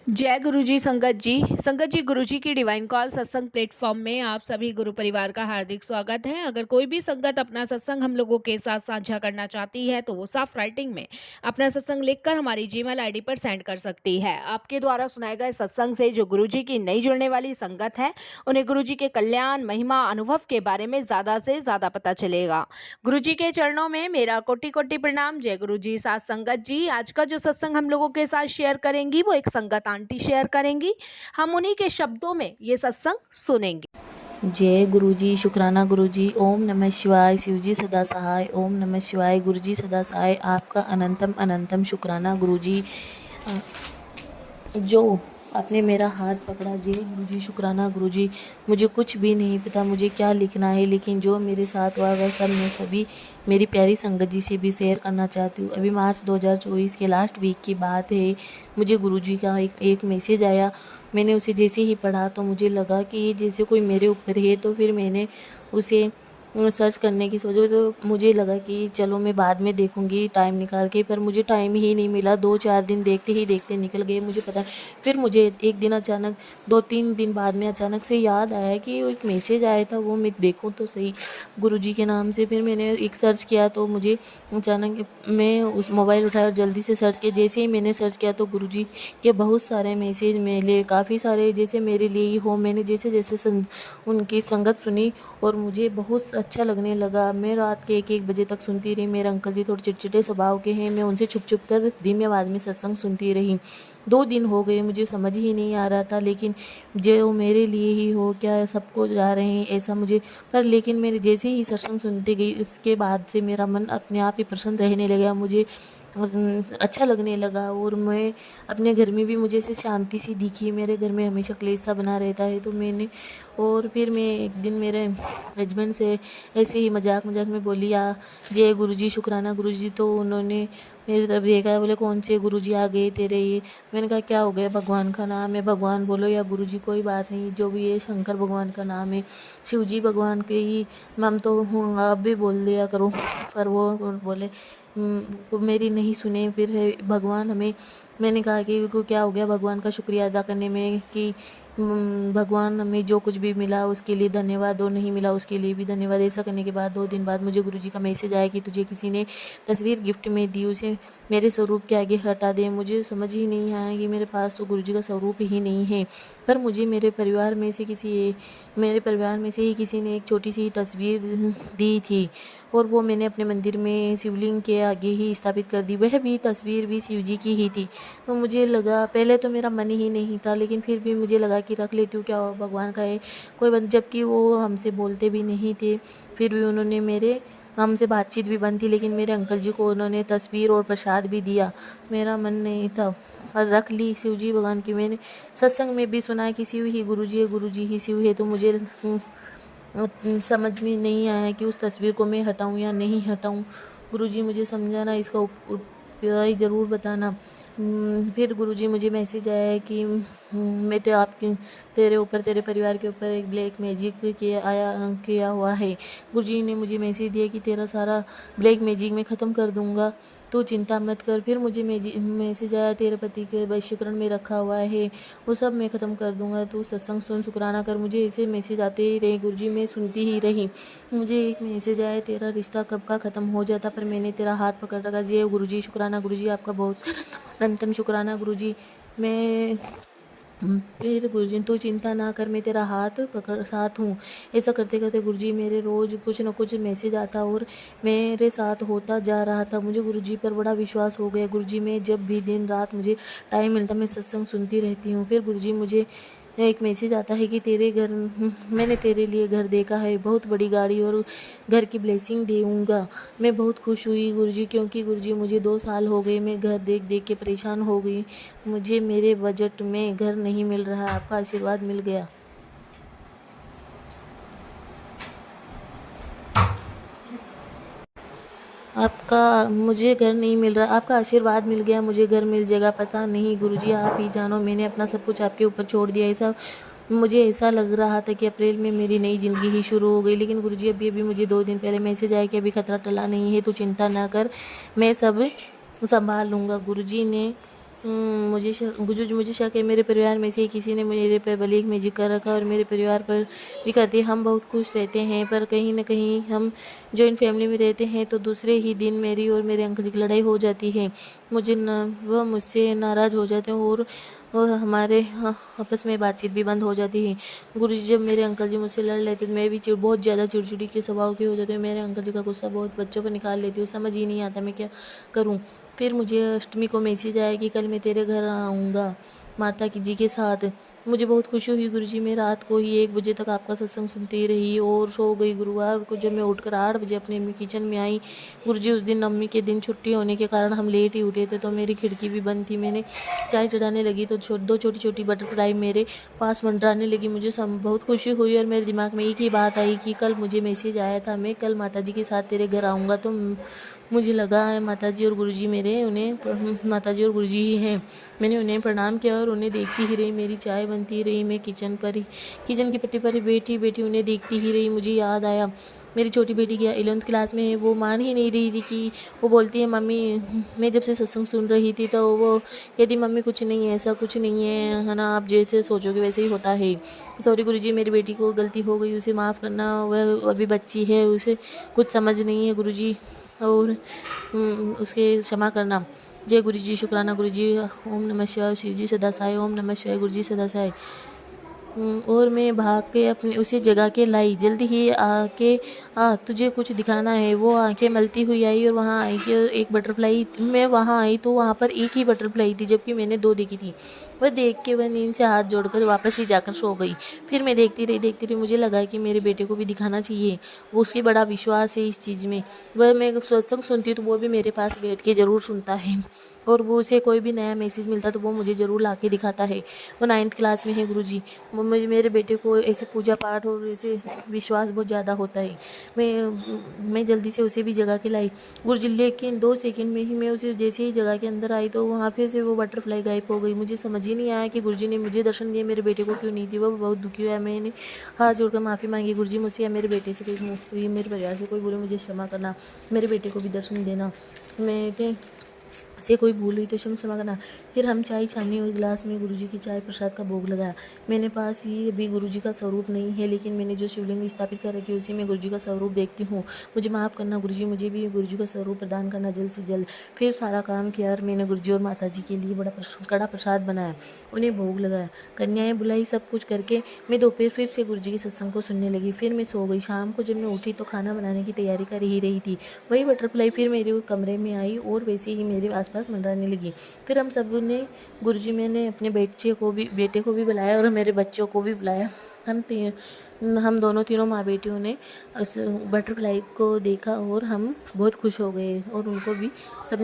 जय गुरु जी संगत जी गुरु जी की डिवाइन कॉल सत्संग प्लेटफॉर्म में आप सभी गुरु परिवार का हार्दिक स्वागत है। अगर कोई भी संगत अपना सत्संग हम लोगों के साथ साझा करना चाहती है तो वो साफ राइटिंग में अपना सत्संग लिखकर हमारी जीमेल आईडी पर सेंड कर सकती है। आपके द्वारा सुनाए गए सत्संग से जो गुरु जी की नई जुड़ने वाली संगत है उन्हें गुरु जी के कल्याण महिमा अनुभव के बारे में ज्यादा से ज्यादा पता चलेगा। गुरु जी के चरणों में मेरा कोटि कोटि प्रणाम। जय गुरु जी। साथ संगत जी, आज का जो सत्संग हम लोगों के साथ शेयर करेंगी वो एक संगत आंटी शेयर करेंगी। हम उन्हीं के शब्दों में ये सत्संग सुनेंगे। जय गुरु जी, शुक्राना गुरु जी। ओम नमः शिवाय। शिव जी सदा सहाय। ओम नमः शिवाय। गुरु जी सदा सहाय। आपका अनंतम अनंतम शुक्राना गुरु जी, जो आपने मेरा हाथ पकड़ा। जय गुरु जी, शुक्राना गुरु जी। मुझे कुछ भी नहीं पता मुझे क्या लिखना है, लेकिन जो मेरे साथ हुआ वह सब मैं सभी मेरी प्यारी संगत जी से भी शेयर करना चाहती हूँ। अभी मार्च 2024 के लास्ट वीक की बात है। मुझे गुरु जी का एक मैसेज आया। मैंने उसे जैसे ही पढ़ा तो मुझे लगा कि ये जैसे कोई मेरे ऊपर है। तो फिर मैंने उसे सर्च करने की सोचा, तो मुझे लगा कि चलो मैं बाद में देखूंगी टाइम निकाल के, पर मुझे टाइम ही नहीं मिला। 2-4 दिन देखते ही देखते निकल गए, मुझे पता। फिर मुझे एक दिन अचानक 2-3 दिन बाद में अचानक से याद आया कि वो एक मैसेज आया था, वो मैं देखूं तो सही गुरुजी के नाम से। फिर मैंने एक सर्च किया तो मुझे अचानक मैं उस मोबाइल उठाया और जल्दी से सर्च किया। जैसे ही मैंने सर्च किया तो गुरुजी के बहुत सारे मैसेज मिले, काफ़ी सारे जैसे मेरे लिए ही हो। मैंने जैसे जैसे उनकी संगत सुनी और मुझे बहुत अच्छा लगने लगा। मैं रात के 1-1 बजे तक सुनती रही। मेरे अंकल जी थोड़े चिड़चिड़े स्वभाव के हैं, मैं उनसे छुप छुप कर धीमी आवाज़ में सत्संग सुनती रही। 2 दिन हो गए, मुझे समझ ही नहीं आ रहा था, लेकिन जो मेरे लिए ही हो क्या सबको जा रहे हैं ऐसा मुझे। पर लेकिन मैंने जैसे ही सत्संग सुनती गई उसके बाद से मेरा मन अपने आप ही प्रसन्न रहने लगा, मुझे अच्छा लगने लगा। और मैं अपने घर में भी मुझे ऐसे शांति सी दिखी। मेरे घर में हमेशा क्लेश सा बना रहता है, तो मैंने और फिर मैं एक दिन मेरे हस्बैंड से ऐसे ही मजाक मजाक में बोली, जय गुरुजी, शुक्राना गुरुजी। तो उन्होंने मेरी तरफ देखा, बोले कौन से गुरुजी आ गए तेरे ये। मैंने कहा क्या हो गया, भगवान का नाम है, भगवान बोलो या गुरुजी कोई बात नहीं, जो भी है शंकर भगवान का नाम है, शिव जी भगवान के ही नाम तो हूँ, आप भी बोल दिया करो। पर वो बोले मेरी नहीं सुने। फिर भगवान हमें, मैंने कहा कि को क्या हो गया भगवान का शुक्रिया अदा करने में कि भगवान हमें जो कुछ भी मिला उसके लिए धन्यवाद, और नहीं मिला उसके लिए भी धन्यवाद। ऐसा करने के बाद 2 दिन बाद मुझे गुरुजी का मैसेज आया कि तुझे किसी ने तस्वीर गिफ्ट में दी, उसे मेरे स्वरूप के आगे हटा दे। मुझे समझ ही नहीं आया कि मेरे पास तो गुरुजी का स्वरूप ही नहीं है। पर मुझे मेरे परिवार में से ही किसी ने एक छोटी सी तस्वीर दी थी, और वो मैंने अपने मंदिर में शिवलिंग के आगे ही स्थापित कर दी। वह भी तस्वीर भी शिव जी की ही थी। तो मुझे लगा, पहले तो मेरा मन ही नहीं था, लेकिन फिर भी मुझे लगा कि रख लेती हूँ, क्या भगवान का है कोई बंद, जबकि वो हमसे बोलते भी नहीं थे। फिर भी उन्होंने हमसे बातचीत भी बंद थी, लेकिन मेरे अंकल जी को उन्होंने तस्वीर और प्रसाद भी दिया। मेरा मन नहीं था और रख ली शिव जी भगवान की। मैंने सत्संग में भी सुना है कि शिव ही गुरु जी है, गुरु जी ही शिव है। तो मुझे समझ में नहीं आया कि उस तस्वीर को मैं हटाऊं या नहीं हटाऊं। गुरुजी मुझे समझाना, इसका उपाय ज़रूर बताना। फिर गुरुजी मुझे मैसेज आया है कि मैं तो तेरे ऊपर, तेरे परिवार के ऊपर एक ब्लैक मैजिक किया हुआ है। गुरुजी ने मुझे मैसेज दिया कि तेरा सारा ब्लैक मैजिक मैं ख़त्म कर दूंगा, तो चिंता मत कर। फिर मुझे मैसेज आया, तेरे पति के वशीकरण में रखा हुआ है वो सब मैं ख़त्म कर दूंगा, तू सत्संग सुन, शुक्राना कर। मुझे ऐसे मैसेज आते ही रहे गुरुजी, मैं सुनती ही रही। मुझे एक मैसेज आया, तेरा रिश्ता कब का ख़त्म हो जाता, पर मैंने तेरा हाथ पकड़ रखा। जय गुरुजी, शुक्राना गुरुजी, आपका बहुत अनंतम शुक्राना गुरुजी। मैं फिर गुरुजी, तू चिंता ना कर, मैं तेरा हाथ पकड़ साथ हूँ। ऐसा करते करते गुरुजी मेरे रोज़ कुछ न कुछ मैसेज आता और मेरे साथ होता जा रहा था। मुझे गुरुजी पर बड़ा विश्वास हो गया। गुरुजी में जब भी दिन रात मुझे टाइम मिलता मैं सत्संग सुनती रहती हूँ। फिर गुरुजी मुझे एक मैसेज आता है कि तेरे घर, मैंने तेरे लिए घर देखा है, बहुत बड़ी गाड़ी और घर की ब्लेसिंग दूंगा। मैं बहुत खुश हुई गुरुजी, क्योंकि गुरुजी मुझे 2 साल हो गए मैं घर देख देख के परेशान हो गई। मुझे मेरे बजट में घर नहीं मिल रहा, आपका आशीर्वाद मिल गया। मुझे घर नहीं मिल रहा, आपका आशीर्वाद मिल गया, मुझे घर मिल जाएगा। पता नहीं गुरुजी, आप ही जानो, मैंने अपना सब कुछ आपके ऊपर छोड़ दिया। मुझे ऐसा लग रहा था कि अप्रैल में मेरी नई ज़िंदगी ही शुरू हो गई, लेकिन गुरुजी अभी मुझे 2 दिन पहले मैसेज आया कि अभी खतरा टला नहीं है, तो चिंता ना कर, मैं सब संभाल लूँगा। गुरुजी ने मुझे शक है मेरे परिवार में से किसी ने मेरे पर बलीग में जिक्र रखा और मेरे परिवार पर भी करती है। हम बहुत खुश रहते हैं, पर कहीं न कहीं हम जॉइंट फैमिली में रहते हैं तो दूसरे ही दिन मेरी और मेरे अंकल जी की लड़ाई हो जाती है। वह मुझसे नाराज़ हो जाते हैं और हमारे आपस में बातचीत भी बंद हो जाती है। गुरुजी, जब मेरे अंकल जी मुझसे लड़ लेते तो मैं भी बहुत ज़्यादा चिड़चिड़ी के स्वभाव की हो जाती हूँ। मेरे अंकल जी का गुस्सा बहुत बच्चों पर निकाल लेती हूँ। समझ ही नहीं आता मैं क्या करूँ। फिर मुझे अष्टमी को मैसेज आया कि कल मैं तेरे घर आऊँगा माता जी के साथ। मुझे बहुत खुशी हुई गुरुजी। मैं रात को ही 1 बजे तक आपका सत्संग सुनती रही और सो गई। गुरुवार को जब मैं उठकर 8 बजे अपने किचन में आई, गुरुजी उस दिन नवमी के दिन छुट्टी होने के कारण हम लेट ही उठे थे तो मेरी खिड़की भी बंद थी। मैंने चाय चढ़ाने लगी तो 2 छोटी-छोटी बटरफ्लाई मेरे पास मंडराने लगी। मुझे बहुत खुशी हुई और मेरे दिमाग में एक ही बात आई कि कल मुझे मैसेज आया था, मैं कल माताजी के साथ तेरे घर आऊँगा। तो मुझे लगा है माताजी और गुरुजी माताजी और गुरुजी ही हैं। मैंने उन्हें प्रणाम किया और उन्हें देखती ही रही। मेरी चाय बनती रही। मैं किचन की पट्टी पर बैठी उन्हें देखती ही रही। मुझे याद आया मेरी छोटी बेटी क्या 11th क्लास में है। वो मान ही नहीं रही थी कि वो बोलती है मम्मी, मैं जब से सत्संग सुन रही थी तो वो कहती मम्मी कुछ नहीं है, ऐसा कुछ नहीं है ना, आप जैसे सोचोगे वैसे ही होता है। सॉरी गुरुजी, मेरी बेटी को गलती हो गई, उसे माफ़ करना। वह अभी बच्ची है, उसे कुछ समझ नहीं है गुरुजी, और उसके क्षमा करना। जय गुरुजी, शुक्राना गुरुजी। ओम नमः शिवाय। शिव जी सदा सहाय। ओम नमः शिवाय। गुरुजी सदा सहाय। और मैं भाग के अपने उसे जगा के लाई। जल्दी ही आके तुझे कुछ दिखाना है। वो आंखें मलती हुई आई और वहाँ आई कि एक बटरफ्लाई, मैं वहाँ आई तो वहाँ पर एक ही बटरफ्लाई थी जबकि मैंने 2 देखी थी। वह देख के वह नींद से हाथ जोड़कर वापस ही जाकर सो गई। फिर मैं देखती रही। मुझे लगा कि मेरे बेटे को भी दिखाना चाहिए। वो उसके बड़ा विश्वास है इस चीज़ में। वह मैं सत्संग सुनती तो वो भी मेरे पास बैठ के ज़रूर सुनता है और वो उसे कोई भी नया मैसेज मिलता तो वो मुझे ज़रूर ला के दिखाता है। वो 9th क्लास में है गुरुजी। वो मेरे बेटे को ऐसे पूजा पाठ और ऐसे विश्वास बहुत ज़्यादा होता है। मैं जल्दी से उसे भी जगा के लाई गुरुजी, लेकिन 2 सेकंड में ही मैं उसे जैसे ही जगह के अंदर आई तो वहाँ पे से वो बटरफ्लाई गायब हो गई। मुझे समझ ही नहीं आया कि गुरुजी ने मुझे दर्शन दिए, मेरे बेटे को क्यों नहीं दी। वो बहुत दुखी हुआ। मैंने हाथ जोड़कर माफ़ी मांगी, गुरुजी मुझसे या मेरे बेटे से कोई मेरे परिवार से कोई बोले मुझे क्षमा करना, मेरे बेटे को भी दर्शन देना, मैं से कोई भूल हुई तो क्षमा करना। फिर हम चाय छानी और गिलास में गुरुजी की चाय प्रसाद का भोग लगाया। मेरे पास ही अभी गुरुजी का स्वरूप नहीं है, लेकिन मैंने जो शिवलिंग स्थापित कर रखी है उसी में गुरुजी का स्वरूप देखती हूँ। मुझे माफ़ करना गुरुजी, मुझे भी गुरुजी का स्वरूप प्रदान करना जल्द से जल्द। फिर सारा काम किया और मैंने गुरुजी और माताजी के लिए कड़ा प्रसाद बनाया, उन्हें भोग लगाया, कन्याएं बुलाई। सब कुछ करके मैं दोपहर फिर से गुरुजी के सत्संग को सुनने लगी। फिर मैं सो गई। शाम को जब मैं उठी तो खाना बनाने की तैयारी कर ही रही थी। वही बटरफ्लाई फिर मेरे कमरे में आई और वैसे ही मेरे आसपास मंडराने लगी। फिर हम सब ने गुरुजी, मैंने अपने बेटे को भी बुलाया और मेरे बच्चों को भी बुलाया। हम दोनों तीनों माँ बेटियों ने उस बटरफ्लाई को देखा और हम बहुत खुश हो गए और उनको भी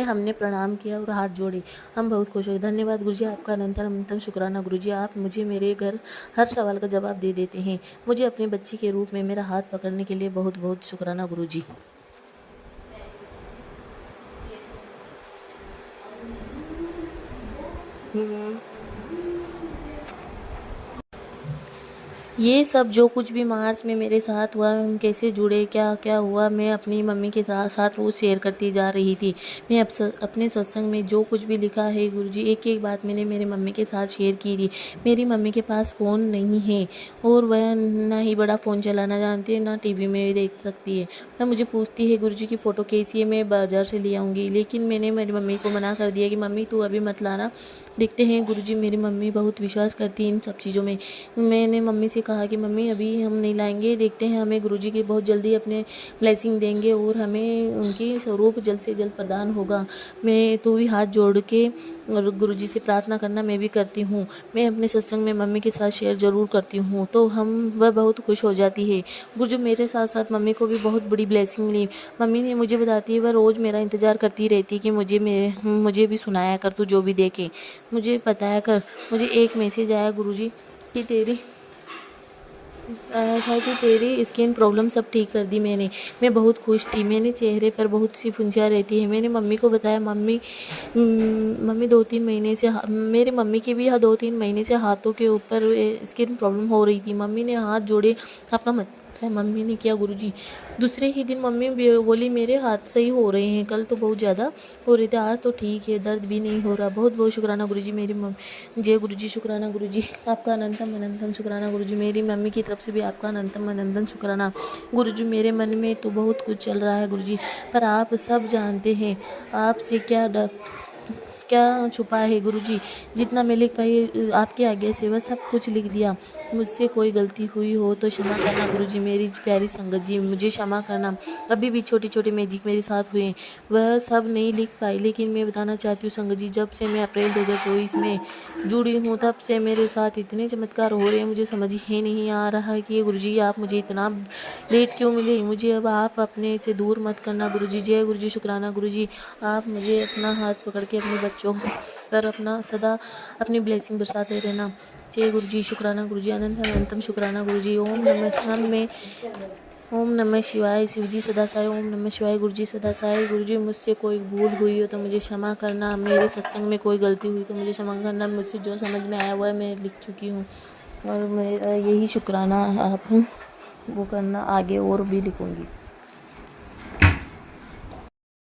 हमने प्रणाम किया और हाथ जोड़े। हम बहुत खुश हो गए। धन्यवाद गुरुजी, आपका अनंतम शुक्राना गुरुजी। आप मुझे मेरे घर हर सवाल का जवाब दे देते हैं। मुझे अपने बच्ची के रूप में मेरा हाथ पकड़ने के लिए बहुत बहुत शुक्राना गुरुजी। ये सब जो कुछ भी मार्च में मेरे साथ हुआ, हम कैसे जुड़े, क्या क्या हुआ, मैं अपनी मम्मी के साथ रोज़ शेयर करती जा रही थी। मैं अपने सत्संग में जो कुछ भी लिखा है गुरुजी, एक एक बात मैंने मेरी मम्मी के साथ शेयर की थी। मेरी मम्मी के पास फ़ोन नहीं है और वह ना ही बड़ा फ़ोन चलाना जानती है, ना टीवी में देख सकती है। वह मुझे पूछती है गुरुजी की फ़ोटो कैसी है, मैं बाज़ार से ले आऊँगी, लेकिन मैंने मेरी मम्मी को मना कर दिया कि मम्मी तू अभी मत लाना, देखते हैं। गुरुजी, मेरी मम्मी बहुत विश्वास करती है इन सब चीज़ों में। मैंने मम्मी से कहा कि मम्मी अभी हम नहीं लाएंगे, देखते हैं, हमें गुरुजी के बहुत जल्दी अपने ब्लेसिंग देंगे और हमें उनकी स्वरूप जल्द से जल्द प्रदान होगा। मैं तो भी हाथ जोड़ के और गुरुजी से प्रार्थना करना मैं भी करती हूँ। मैं अपने सत्संग में मम्मी के साथ शेयर ज़रूर करती हूँ तो वह बहुत खुश हो जाती है। गुरुजी, मेरे साथ साथ मम्मी को भी बहुत बड़ी ब्लेसिंग मिली। मम्मी ने मुझे बताती है वह रोज़ मेरा इंतज़ार करती रहती कि मुझे भी सुनाया कर, तू जो भी देखे मुझे बताया कर। मुझे एक मैसेज आया गुरुजी कि तेरी स्किन प्रॉब्लम सब ठीक कर दी मैंने। मैं बहुत खुश थी। मेरे चेहरे पर बहुत सी फुंसियाँ रहती है। मैंने मम्मी को बताया। मम्मी 2-3 महीने से मेरी मम्मी की भी 2-3 महीने से हाथों के ऊपर स्किन प्रॉब्लम हो रही थी। मम्मी ने हाथ जोड़े, आपका है मम्मी ने किया गुरुजी। दूसरे ही दिन मम्मी बोली मेरे हाथ सही हो रहे हैं, कल तो बहुत ज़्यादा हो रहे थे, आज तो ठीक है, दर्द भी नहीं हो रहा। बहुत बहुत शुक्राना गुरुजी मेरी जय गुरुजी, शुक्राना गुरुजी, आपका अनंतम अनंतम शुक्राना गुरुजी। मेरी मम्मी की तरफ से भी आपका अनंतम अनंतम शुक्राना गुरुजी। मेरे मन में तो बहुत कुछ चल रहा है गुरुजी, पर आप सब जानते हैं, आपसे क्या छुपा है गुरुजी। जितना मैं लिख पाई आपके आगे से वह सब कुछ लिख दिया। मुझसे कोई गलती हुई हो तो क्षमा करना गुरुजी। मेरी प्यारी संगत जी, मुझे क्षमा करना। अभी भी छोटे छोटे मैजिक मेरे साथ हुए, वह सब नहीं लिख पाई, लेकिन मैं बताना चाहती हूँ संगत जी, जब से मैं अप्रैल 2024 में जुड़ी हूँ तब से मेरे साथ इतने चमत्कार हो रहे हैं, मुझे समझ ही नहीं आ रहा है कि गुरुजी आप मुझे इतना लेट क्यों मिले। मुझे अब आप अपने से दूर मत करना गुरुजी। जय गुरुजी, शुक्राना गुरुजी। आप मुझे अपना हाथ पकड़ के अपने बच्चों पर अपना सदा अपनी ब्लेसिंग बरसाते रहना। जय गुरुजी, शुक्राना गुरुजी, अनंत अनंतम शुक्राना गुरुजी। ओम नमः शिवाय, शिवजी सदा साई। ओम नमः शिवाय, गुरुजी सदा साई। गुरुजी मुझसे कोई भूल हुई हो तो मुझे क्षमा करना। मेरे सत्संग में कोई गलती हुई तो मुझे क्षमा करना। मुझसे जो समझ में आया वह मैं लिख चुकी हूँ, और मेरा यही शुक्राना आप वो करना, आगे और भी लिखूँगी।